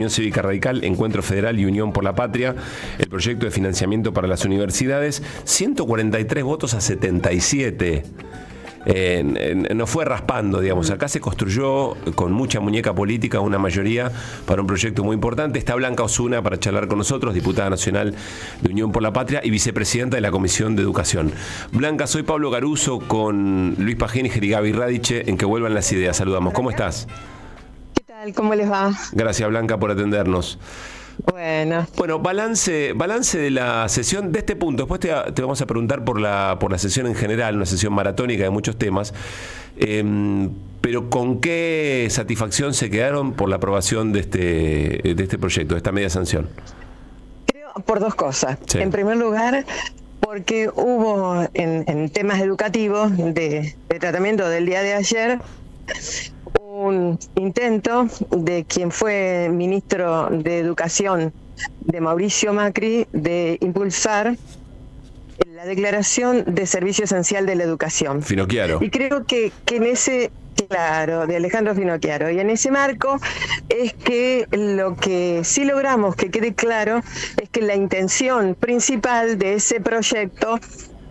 Unión Cívica Radical, Encuentro Federal y Unión por la Patria, el proyecto de financiamiento para las universidades, 143 votos a 77. No fue raspando, digamos. Acá se construyó con mucha muñeca política una mayoría para un proyecto muy importante. Está Blanca Osuna para charlar con nosotros, diputada nacional de Unión por la Patria y vicepresidenta de la Comisión de Educación. Blanca, soy Pablo Garuso con Luis Pagéniger y Gaby Radiche en Que Vuelvan las Ideas. Saludamos. ¿Cómo estás? ¿Qué tal? ¿Cómo les va? Gracias, Blanca, por atendernos. Bueno, balance de la sesión de este punto. Después te vamos a preguntar por la sesión en general, una sesión maratónica de muchos temas. Pero ¿con qué satisfacción se quedaron por la aprobación de este proyecto, de esta media sanción? creo por dos cosas. Sí. En primer lugar, porque hubo en temas educativos de tratamiento del día de ayer un intento de quien fue ministro de Educación de Mauricio Macri de impulsar la declaración de servicio esencial de la educación. Finocchiaro. Y creo que en ese, claro, de Alejandro Finocchiaro, y en ese marco es que lo que sí logramos que quede claro es que la intención principal de ese proyecto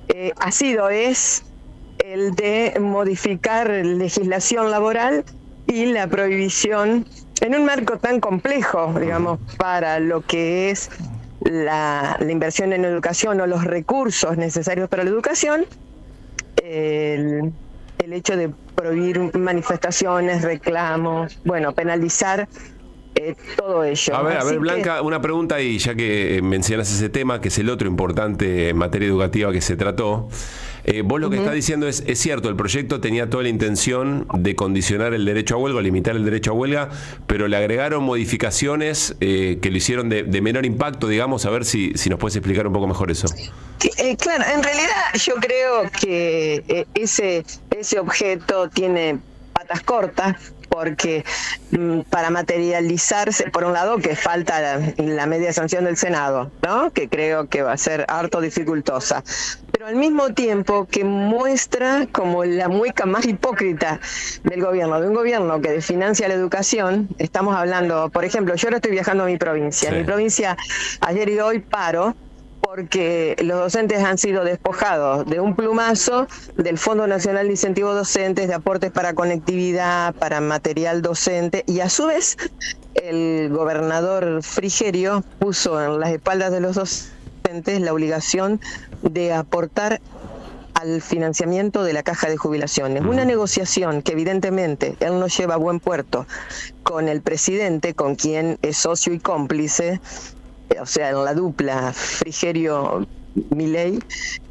es el de modificar legislación laboral y la prohibición en un marco tan complejo, digamos, para lo que es la inversión en educación o los recursos necesarios para la educación, el hecho de prohibir manifestaciones, reclamos, penalizar todo ello. A ver, Blanca, una pregunta ahí, ya que mencionas ese tema, que es el otro importante en materia educativa que se trató. Vos lo que estás diciendo es cierto, el proyecto tenía toda la intención de condicionar el derecho a huelga, limitar el derecho a huelga, pero le agregaron modificaciones que lo hicieron de menor impacto, digamos. A ver si nos puedes explicar un poco mejor eso. Claro, en realidad yo creo que ese objeto tiene patas cortas, porque para materializarse, por un lado, que falta la media sanción del Senado, ¿no? Que creo que va a ser harto dificultosa, pero al mismo tiempo que muestra como la mueca más hipócrita del gobierno, de un gobierno que desfinancia la educación. Estamos hablando, por ejemplo, yo ahora estoy viajando a mi provincia. Sí. En mi provincia, ayer y hoy paro, porque los docentes han sido despojados de un plumazo del Fondo Nacional de Incentivos Docentes, de aportes para conectividad, para material docente, y a su vez el gobernador Frigerio puso en las espaldas de los docentes la obligación de aportar al financiamiento de la caja de jubilaciones. Una negociación que evidentemente él no lleva a buen puerto con el presidente, con quien es socio y cómplice. O sea, en la dupla Frigerio-Milei,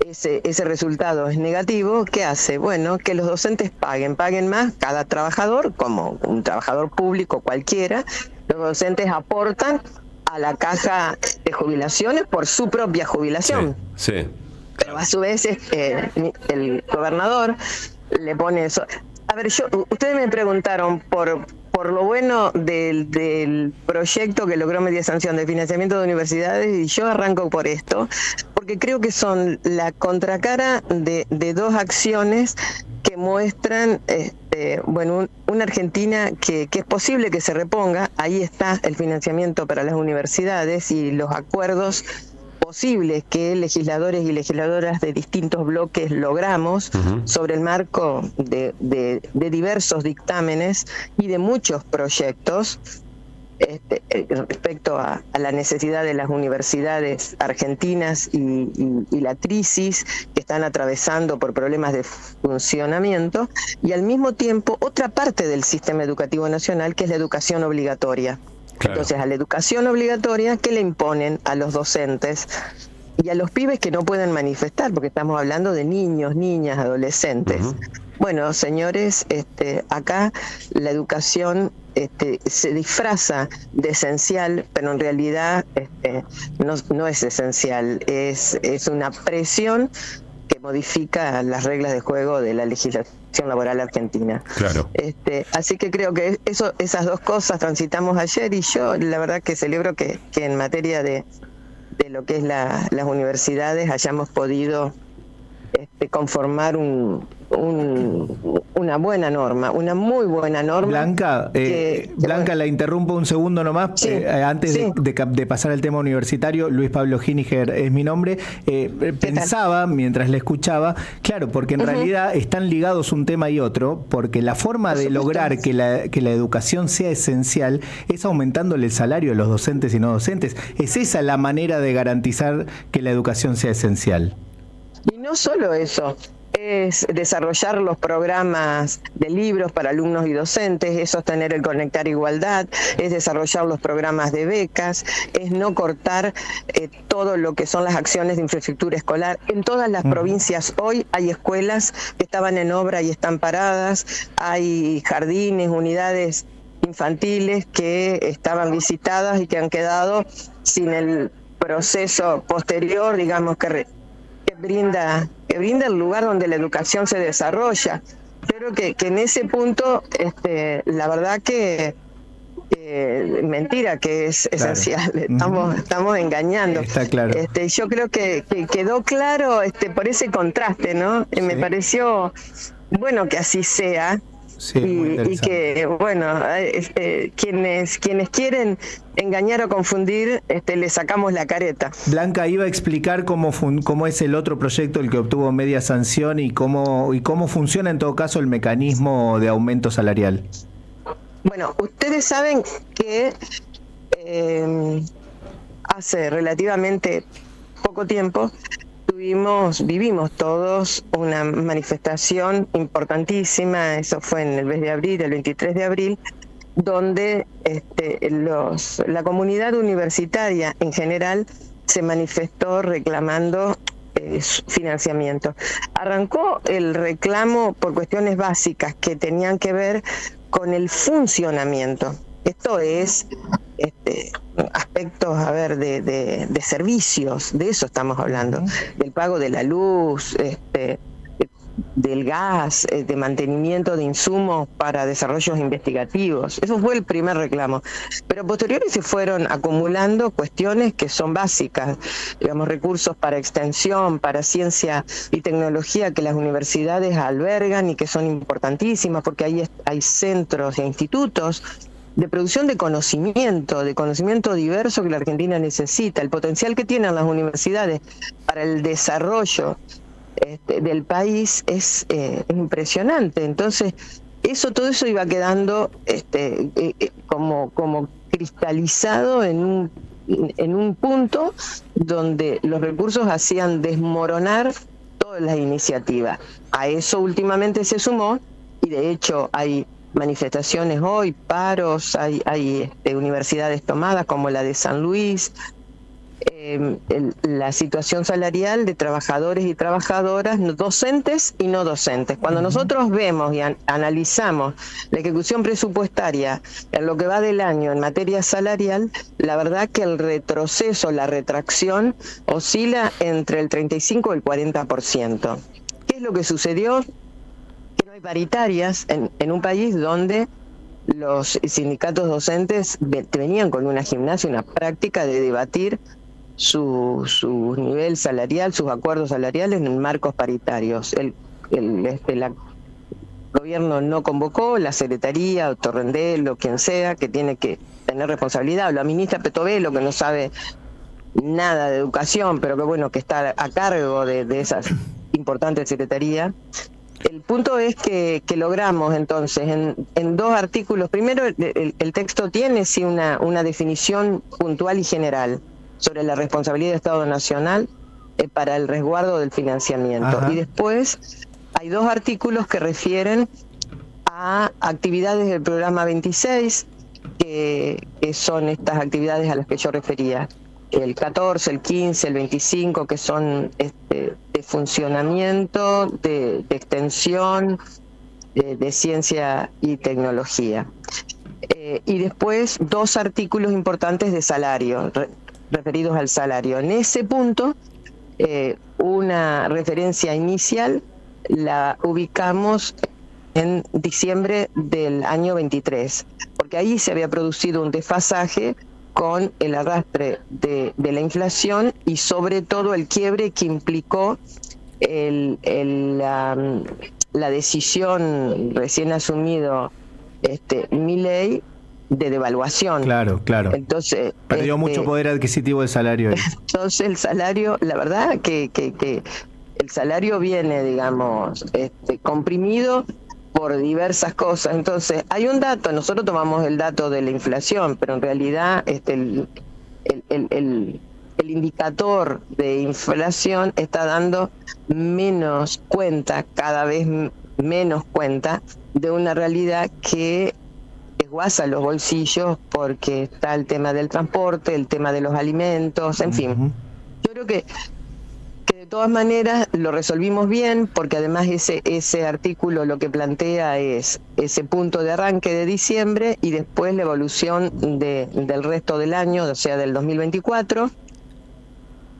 ese resultado es negativo. ¿Qué hace? Bueno, que los docentes paguen más, cada trabajador, como un trabajador público cualquiera. Los docentes aportan a la caja de jubilaciones por su propia jubilación. Sí. Pero a su vez el gobernador le pone eso. A ver, ustedes me preguntaron por lo bueno del proyecto que logró media sanción de financiamiento de universidades, y yo arranco por esto, porque creo que son la contracara de dos acciones que muestran una Argentina que es posible que se reponga. Ahí está el financiamiento para las universidades y los acuerdos posibles que legisladores y legisladoras de distintos bloques logramos sobre el marco de diversos dictámenes y de muchos proyectos respecto a la necesidad de las universidades argentinas y la crisis que están atravesando por problemas de funcionamiento, y al mismo tiempo otra parte del sistema educativo nacional, que es la educación obligatoria. Claro. Entonces, a la educación obligatoria, ¿qué le imponen a los docentes y a los pibes que no pueden manifestar? Porque estamos hablando de niños, niñas, adolescentes. Bueno, señores, acá la educación se disfraza de esencial, pero en realidad no es esencial, es una presión que modifica las reglas de juego de la legislación laboral argentina. Claro. Así que creo que esas dos cosas transitamos ayer, y yo la verdad que celebro que en materia de lo que es las universidades hayamos podido conformar un una buena norma, una muy buena norma. Blanca, Blanca, la interrumpo un segundo nomás, sí, antes sí. de pasar al tema universitario. Luis Pablo Giniger es mi nombre. Pensaba, mientras le escuchaba, claro, porque en realidad están ligados un tema y otro, porque la forma de lograr que la educación sea esencial es aumentándole el salario a los docentes y no docentes. ¿Es esa la manera de garantizar que la educación sea esencial? Y no solo eso, es desarrollar los programas de libros para alumnos y docentes, es sostener el Conectar Igualdad, es desarrollar los programas de becas, es no cortar todo lo que son las acciones de infraestructura escolar. En todas las provincias hoy hay escuelas que estaban en obra y están paradas, hay jardines, unidades infantiles que estaban visitadas y que han quedado sin el proceso posterior, digamos, que brinda el lugar donde la educación se desarrolla. Creo que en ese punto, la verdad que mentira que es esencial. Estamos engañando. Está claro. Yo creo que quedó claro por ese contraste, ¿no? Sí. Me pareció bueno que así sea. Sí, y que, bueno, quienes quieren engañar o confundir, le sacamos la careta. Blanca iba a explicar cómo es el otro proyecto, el que obtuvo media sanción, y cómo funciona en todo caso el mecanismo de aumento salarial. Bueno, ustedes saben que hace relativamente poco tiempo vivimos todos una manifestación importantísima, eso fue en el mes de abril, el 23 de abril, donde la comunidad universitaria en general se manifestó reclamando financiamiento. Arrancó el reclamo por cuestiones básicas que tenían que ver con el funcionamiento. Esto es aspectos, de servicios, de eso estamos hablando, del pago de la luz, del gas, de mantenimiento de insumos para desarrollos investigativos. Eso fue el primer reclamo. Pero posteriores se fueron acumulando cuestiones que son básicas, digamos, recursos para extensión, para ciencia y tecnología que las universidades albergan y que son importantísimas, porque ahí hay centros e institutos de producción de conocimiento diverso que la Argentina necesita. El potencial que tienen las universidades para el desarrollo del país es impresionante. Entonces, todo eso iba quedando como cristalizado en un punto donde los recursos hacían desmoronar todas las iniciativas. A eso últimamente se sumó, y de hecho hay manifestaciones hoy, paros, hay universidades tomadas como la de San Luis, la situación salarial de trabajadores y trabajadoras, docentes y no docentes. Cuando nosotros vemos y analizamos la ejecución presupuestaria en lo que va del año en materia salarial, la verdad que el retroceso, la retracción, oscila entre el 35 y el 40%. ¿Qué es lo que sucedió? Que no hay paritarias en un país donde los sindicatos docentes venían con una gimnasia, una práctica de debatir su nivel salarial, sus acuerdos salariales en marcos paritarios. El gobierno no convocó, la secretaría, o Torrendel, o quien sea, que tiene que tener responsabilidad, o la ministra Petovelo, que no sabe nada de educación, pero que bueno, que está a cargo de esa importante secretaría. El punto es que logramos entonces en dos artículos. Primero, el texto tiene sí una definición puntual y general sobre la responsabilidad del Estado Nacional para el resguardo del financiamiento. Ajá. Y después hay dos artículos que refieren a actividades del programa 26, que son estas actividades a las que yo refería. El 14, el 15, el 25, que son de funcionamiento, de extensión, de ciencia y tecnología. Y después dos artículos importantes de salario, referidos al salario. En ese punto, una referencia inicial la ubicamos en diciembre del año 23, porque ahí se había producido un desfasaje con el arrastre de la inflación y sobre todo el quiebre que implicó la decisión recién asumido Milei de devaluación. Claro. Entonces perdió mucho poder adquisitivo el salario. Entonces el salario, la verdad que el salario viene, digamos, comprimido por diversas cosas. Entonces hay un dato, nosotros tomamos el dato de la inflación, pero en realidad el indicador de inflación está dando menos cuenta, cada vez menos cuenta de una realidad que desguaza los bolsillos, porque está el tema del transporte, el tema de los alimentos, en fin. Yo creo que de todas maneras lo resolvimos bien, porque además ese artículo lo que plantea es ese punto de arranque de diciembre y después la evolución del resto del año, o sea, del 2024.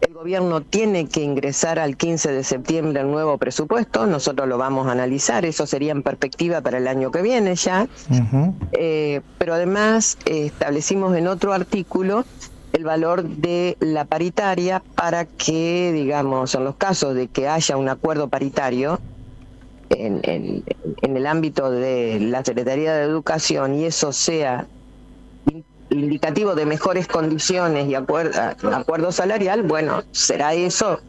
El gobierno tiene que ingresar al 15 de septiembre el nuevo presupuesto, nosotros lo vamos a analizar, eso sería en perspectiva para el año que viene ya. Pero además establecimos en otro artículo el valor de la paritaria para que, digamos, en los casos de que haya un acuerdo paritario en el ámbito de la Secretaría de Educación y eso sea indicativo de mejores condiciones y acuerdo salarial, bueno, será eso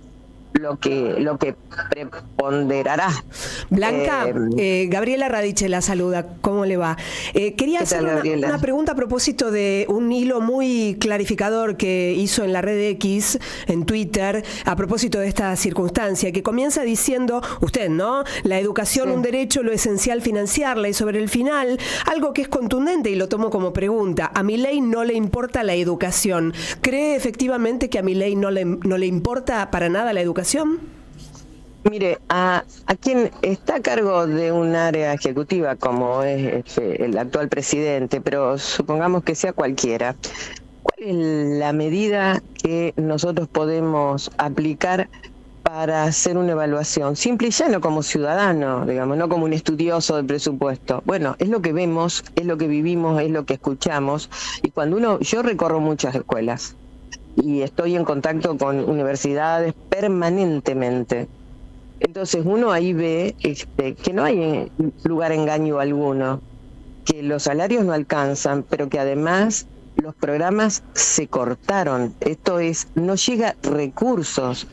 lo que preponderará. Blanca, Gabriela Radiche la saluda, ¿cómo le va? Quería hacer una pregunta a propósito de un hilo muy clarificador que hizo en la red X, en Twitter, a propósito de esta circunstancia, que comienza diciendo, usted, ¿no? La educación, un derecho, lo esencial financiarla, y sobre el final, algo que es contundente y lo tomo como pregunta, a Milei no le importa la educación. ¿Cree efectivamente que a Milei no le importa para nada la educación? Mire, a quien está a cargo de un área ejecutiva como es el actual presidente, pero supongamos que sea cualquiera, ¿cuál es la medida que nosotros podemos aplicar para hacer una evaluación? Simple y llano, como ciudadano, digamos, no como un estudioso del presupuesto. Bueno, es lo que vemos, es lo que vivimos, es lo que escuchamos, y cuando yo recorro muchas escuelas y estoy en contacto con universidades permanentemente. Entonces uno ahí ve que no hay lugar a engaño alguno, que los salarios no alcanzan, pero que además los programas se cortaron. Esto es, no llega recursos.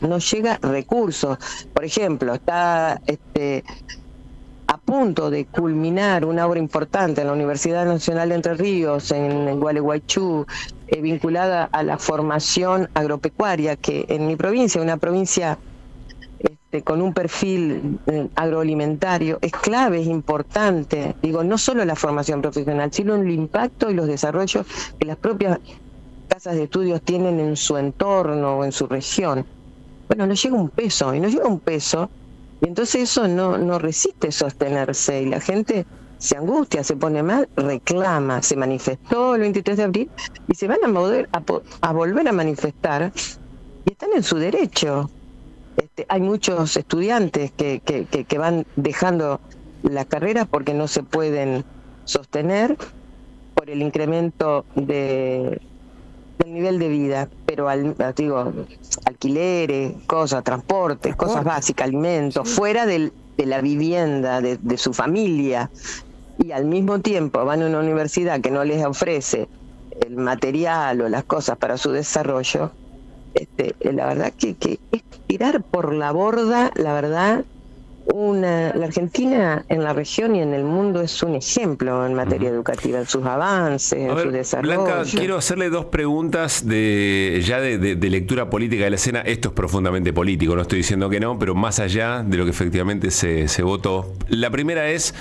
Por ejemplo, está a punto de culminar una obra importante en la Universidad Nacional de Entre Ríos, en Gualeguaychú, vinculada a la formación agropecuaria, que en mi provincia, una provincia con un perfil agroalimentario, es clave, es importante. Digo, no solo la formación profesional, sino el impacto y los desarrollos que las propias casas de estudios tienen en su entorno o en su región. Bueno, no llega un peso, y entonces eso no resiste sostenerse, y la gente se angustia, se pone mal, reclama, se manifestó el 23 de abril y se van a volver a manifestar, y están en su derecho. Hay muchos estudiantes que van dejando las carreras porque no se pueden sostener por el incremento del nivel de vida, pero alquileres, transporte, cosas básicas, alimentos, fuera de la vivienda de su familia, y al mismo tiempo van a una universidad que no les ofrece el material o las cosas para su desarrollo. La verdad que es tirar por la borda, la verdad. La Argentina en la región y en el mundo es un ejemplo en materia educativa, en sus avances, en su desarrollo. Blanca, quiero hacerle dos preguntas de lectura política de la escena. Esto es profundamente político, no estoy diciendo que no, pero más allá de lo que efectivamente se votó. La primera es,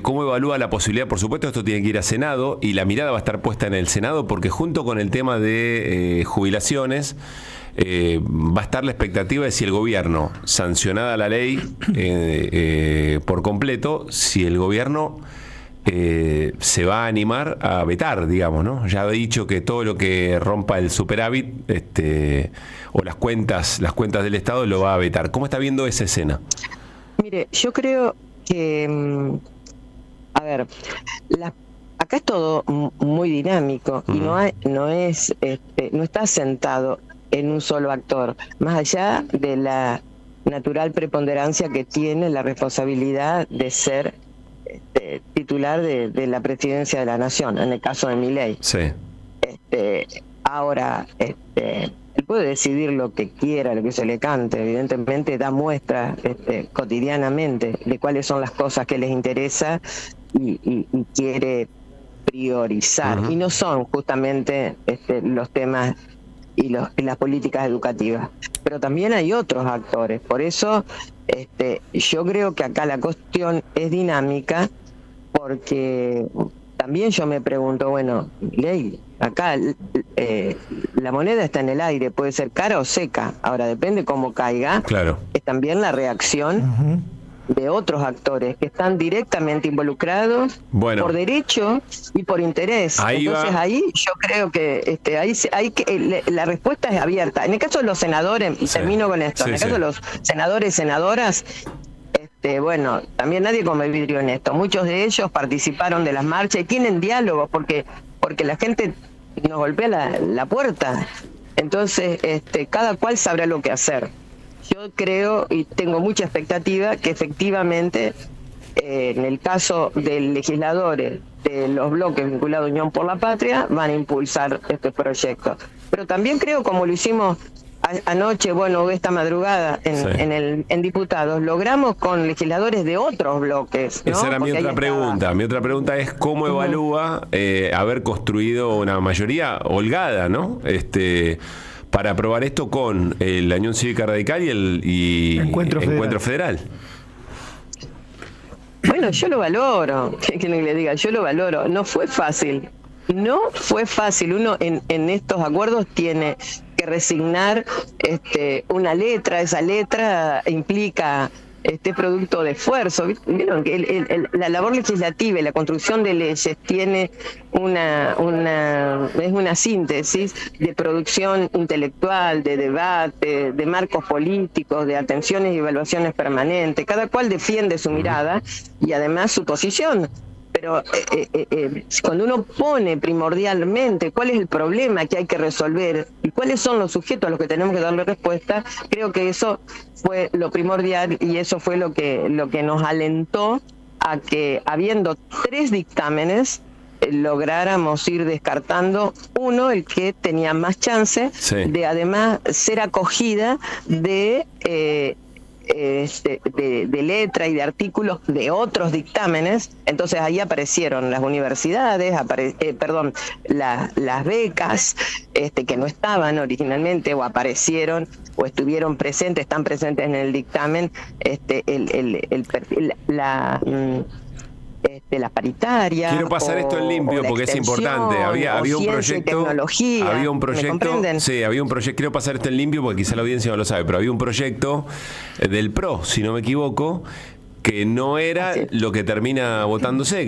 ¿cómo evalúa la posibilidad? Por supuesto, esto tiene que ir a Senado, y la mirada va a estar puesta en el Senado, porque junto con el tema de jubilaciones, va a estar la expectativa de si el gobierno, sancionada la ley por completo, si el gobierno se va a animar a vetar, digamos, ¿no? Ya ha dicho que todo lo que rompa el superávit o las cuentas del Estado lo va a vetar. ¿Cómo está viendo esa escena? Mire, yo creo que, acá es todo muy dinámico y no está sentado en un solo actor, más allá de la natural preponderancia que tiene la responsabilidad de ser titular de la presidencia de la nación, en el caso de Milei. Sí. Ahora, él puede decidir lo que quiera, lo que se le cante, evidentemente da muestras cotidianamente de cuáles son las cosas que les interesa y quiere priorizar, y no son justamente los temas y las políticas educativas, pero también hay otros actores. Por eso yo creo que acá la cuestión es dinámica, porque también yo me pregunto, bueno, Milei, acá la moneda está en el aire, puede ser cara o seca, ahora depende cómo caiga. Claro. Es también la reacción de otros actores que están directamente involucrados por derecho y por interés. Entonces ahí yo creo que la respuesta es abierta. En el caso de los senadores, termino con esto, en el caso de los senadores y senadoras, bueno, también nadie come vidrio en esto. Muchos de ellos participaron de las marchas y tienen diálogos porque la gente nos golpea la puerta. Entonces, cada cual sabrá lo que hacer. Yo creo y tengo mucha expectativa que efectivamente, en el caso de legisladores de los bloques vinculados a Unión por la Patria, van a impulsar este proyecto. Pero también creo, como lo hicimos anoche, esta madrugada en diputados, logramos con legisladores de otros bloques, ¿no? Esa era mi otra pregunta. Mi otra pregunta es cómo evalúa haber construido una mayoría holgada, ¿no? Para aprobar esto con la Unión Cívica Radical y el Encuentro Federal. Bueno, yo lo valoro. ¿Qué quieren que le diga? Yo lo valoro. No fue fácil. No fue fácil. Uno en estos acuerdos tiene que resignar una letra. Esa letra implica producto de esfuerzo. Vieron que la labor legislativa y la construcción de leyes tiene es una síntesis de producción intelectual, de debate, de marcos políticos, de atenciones y evaluaciones permanentes. Cada cual defiende su mirada y además su posición. Pero cuando uno pone primordialmente cuál es el problema que hay que resolver y cuáles son los sujetos a los que tenemos que darle respuesta, creo que eso fue lo primordial y eso fue lo que nos alentó a que, habiendo 3 dictámenes, lográramos ir descartando uno, el que tenía más chance de además ser acogida de letra y de artículos de otros dictámenes. Entonces ahí aparecieron las universidades, las becas que no estaban originalmente, o aparecieron o estuvieron presentes, están presentes en el dictamen, la paritaria. Quiero pasar esto en limpio porque es importante. Había un proyecto. Había un proyecto. Quiero pasar esto en limpio porque quizá la audiencia no lo sabe, pero había un proyecto del PRO, si no me equivoco, que no era lo que termina votándose,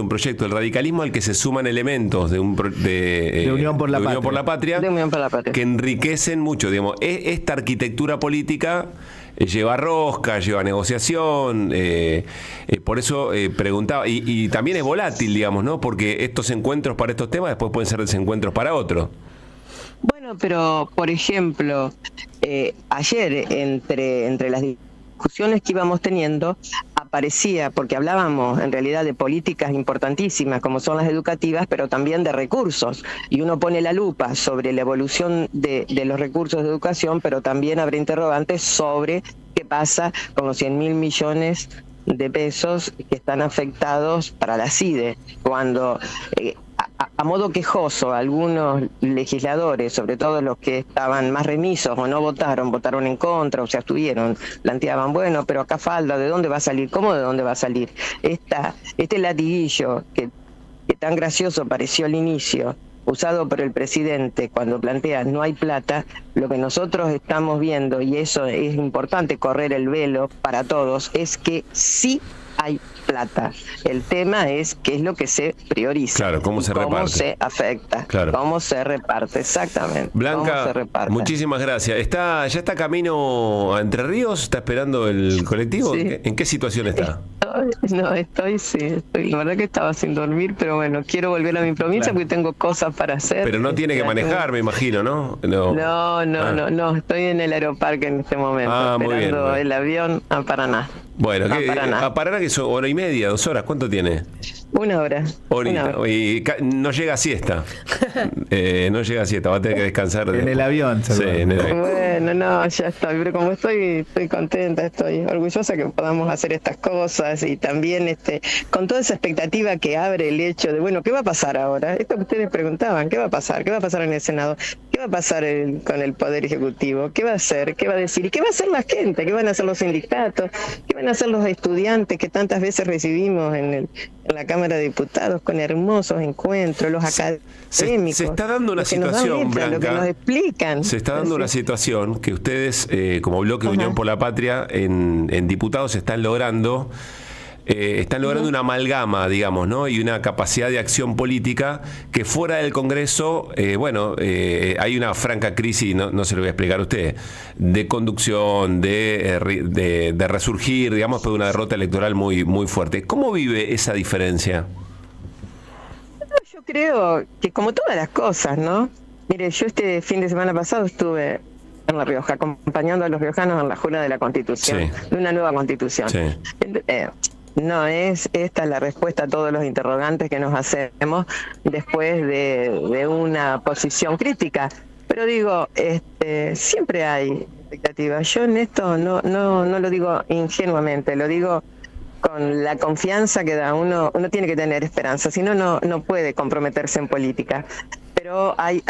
un proyecto del radicalismo al que se suman elementos de Unión por la Patria, que enriquecen mucho. Digamos, esta arquitectura política lleva rosca, lleva negociación, por eso preguntaba, y también es volátil, digamos, ¿no? Porque estos encuentros para estos temas después pueden ser desencuentros para otros. Bueno, pero por ejemplo, ayer entre las discusiones que íbamos teniendo aparecía, porque hablábamos en realidad de políticas importantísimas como son las educativas, pero también de recursos, y uno pone la lupa sobre la evolución de los recursos de educación, pero también habrá interrogantes sobre qué pasa con los 100.000 millones de pesos que están afectados para la CIDE, cuando a modo quejoso algunos legisladores, sobre todo los que estaban más remisos o no votaron en contra o se abstuvieron, planteaban, bueno, pero acá falta, ¿de dónde va a salir? ¿Cómo de dónde va a salir? Este latiguillo que tan gracioso pareció al inicio, usado por el presidente cuando plantea no hay plata, lo que nosotros estamos viendo, y eso es importante correr el velo para todos, es que sí hay plata. El tema es qué es lo que se prioriza. Claro, cómo se reparte. Cómo se afecta. Claro. Cómo se reparte, exactamente. Blanca, muchísimas gracias. ¿Ya está camino a Entre Ríos? ¿Está esperando el colectivo? Sí. ¿En qué situación está? Estoy, la verdad que estaba sin dormir, pero bueno, quiero volver a mi provincia porque tengo cosas para hacer. Pero no tiene que manejar, me imagino, ¿no? No, estoy en el aeroparque en este momento, esperando el avión a Paraná. Bueno, a Paraná que es 1 hora y media, 2 horas, ¿cuánto tiene? 1 hora. Y no llega a siesta. No llega a siesta, va a tener que descansar. En el avión, sí, en el avión. Bueno, ya estoy, pero como estoy contenta, estoy orgullosa que podamos hacer estas cosas y también con toda esa expectativa que abre el hecho de, bueno, ¿qué va a pasar ahora? Esto que ustedes preguntaban, ¿qué va a pasar? ¿Qué va a pasar en el Senado? ¿Qué va a pasar con el Poder Ejecutivo? ¿Qué va a hacer? ¿Qué va a decir? ¿Y qué va a hacer la gente? ¿Qué van a hacer los sindicatos? ¿Qué van a hacer los estudiantes que tantas veces recibimos en la Cámara de Diputados con hermosos encuentros, los académicos? Se está dando una situación, Blanca. Lo que nos explican. Se está dando una situación que ustedes, como Bloque de Unión por la Patria, en diputados están logrando una amalgama, digamos, ¿no? Y una capacidad de acción política que fuera del Congreso, hay una franca crisis, no se lo voy a explicar a usted, de conducción, de resurgir, digamos, después de una derrota electoral muy, muy fuerte. ¿Cómo vive esa diferencia? Yo creo que como todas las cosas, ¿no? Mire, yo este fin de semana pasado estuve en La Rioja, acompañando a los riojanos en la jura de la Constitución, de una nueva Constitución. Sí. No es esta la respuesta a todos los interrogantes que nos hacemos después de una posición crítica, pero digo, siempre hay expectativas. Yo en esto no lo digo ingenuamente, lo digo con la confianza que da uno tiene que tener esperanza, si no, no puede comprometerse en política. Pero hay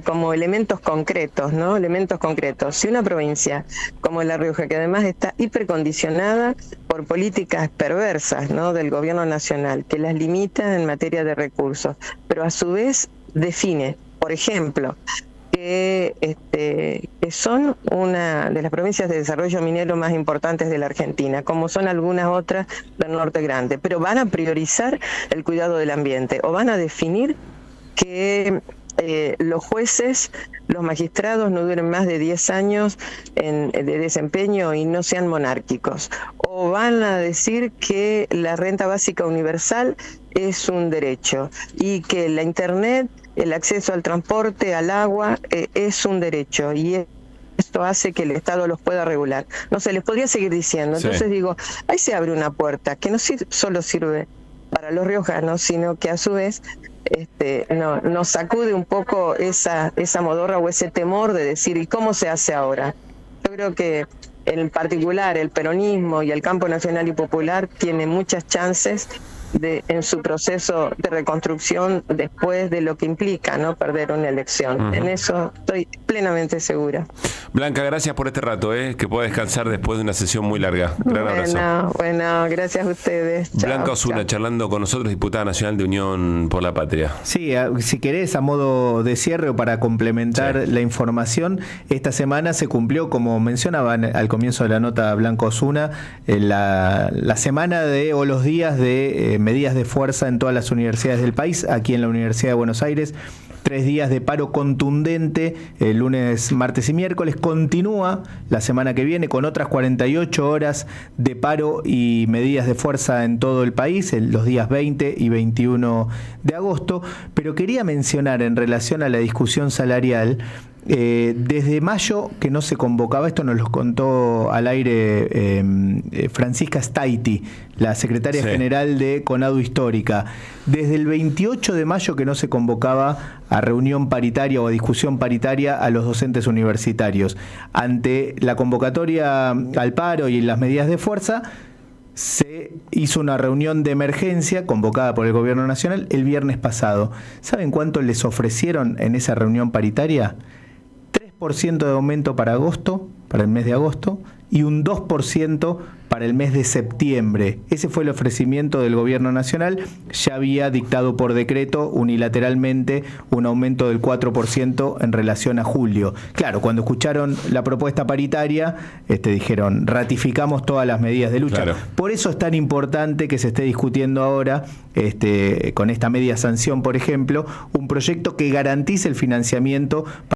como elementos concretos, ¿no? Elementos concretos. Si una provincia como La Rioja, que además está hipercondicionada por políticas perversas, ¿no? Del gobierno nacional, que las limita en materia de recursos, pero a su vez define, por ejemplo, que son una de las provincias de desarrollo minero más importantes de la Argentina, como son algunas otras del Norte Grande, pero van a priorizar el cuidado del ambiente o van a definir que los jueces, los magistrados no duren más de 10 años de desempeño y no sean monárquicos, o van a decir que la renta básica universal es un derecho y que la internet, el acceso al transporte, al agua, es un derecho y esto hace que el Estado los pueda regular. No sé, les podría seguir diciendo. Entonces digo, ahí se abre una puerta que no solo sirve para los riojanos, sino que a su vez nos sacude un poco esa modorra o ese temor de decir, ¿y cómo se hace ahora? Yo creo que en particular el peronismo y el campo nacional y popular tiene muchas chances en su proceso de reconstrucción después de lo que implica no perder una elección. En eso estoy plenamente segura. Blanca, gracias por este rato, que pueda descansar después de una sesión muy larga. Gran abrazo. Bueno, gracias a ustedes. Blanca Osuna, charlando con nosotros, diputada nacional de Unión por la Patria. Sí, si querés, a modo de cierre o para complementar la información, esta semana se cumplió, como mencionaban al comienzo de la nota Blanca Osuna, la semana o los días de medidas de fuerza en todas las universidades del país. Aquí en la Universidad de Buenos Aires, 3 días de paro contundente, el lunes, martes y miércoles. Continúa la semana que viene con otras 48 horas de paro y medidas de fuerza en todo el país, los días 20 y 21 de agosto. Pero quería mencionar en relación a la discusión salarial, desde mayo que no se convocaba, esto nos lo contó al aire Francisca Staiti, la secretaria general de Conadu Histórica, desde el 28 de mayo que no se convocaba a reunión paritaria o a discusión paritaria a los docentes universitarios. Ante la convocatoria al paro y las medidas de fuerza, se hizo una reunión de emergencia convocada por el Gobierno Nacional el viernes pasado. ¿Saben cuánto les ofrecieron en esa reunión paritaria? 3% de aumento para agosto, para el mes de agosto, y un 2% para el mes de septiembre. Ese fue el ofrecimiento del Gobierno Nacional. Ya había dictado por decreto unilateralmente un aumento del 4% en relación a julio. Claro, cuando escucharon la propuesta paritaria, dijeron, ratificamos todas las medidas de lucha. Claro. Por eso es tan importante que se esté discutiendo ahora, con esta media sanción, por ejemplo, un proyecto que garantice el financiamiento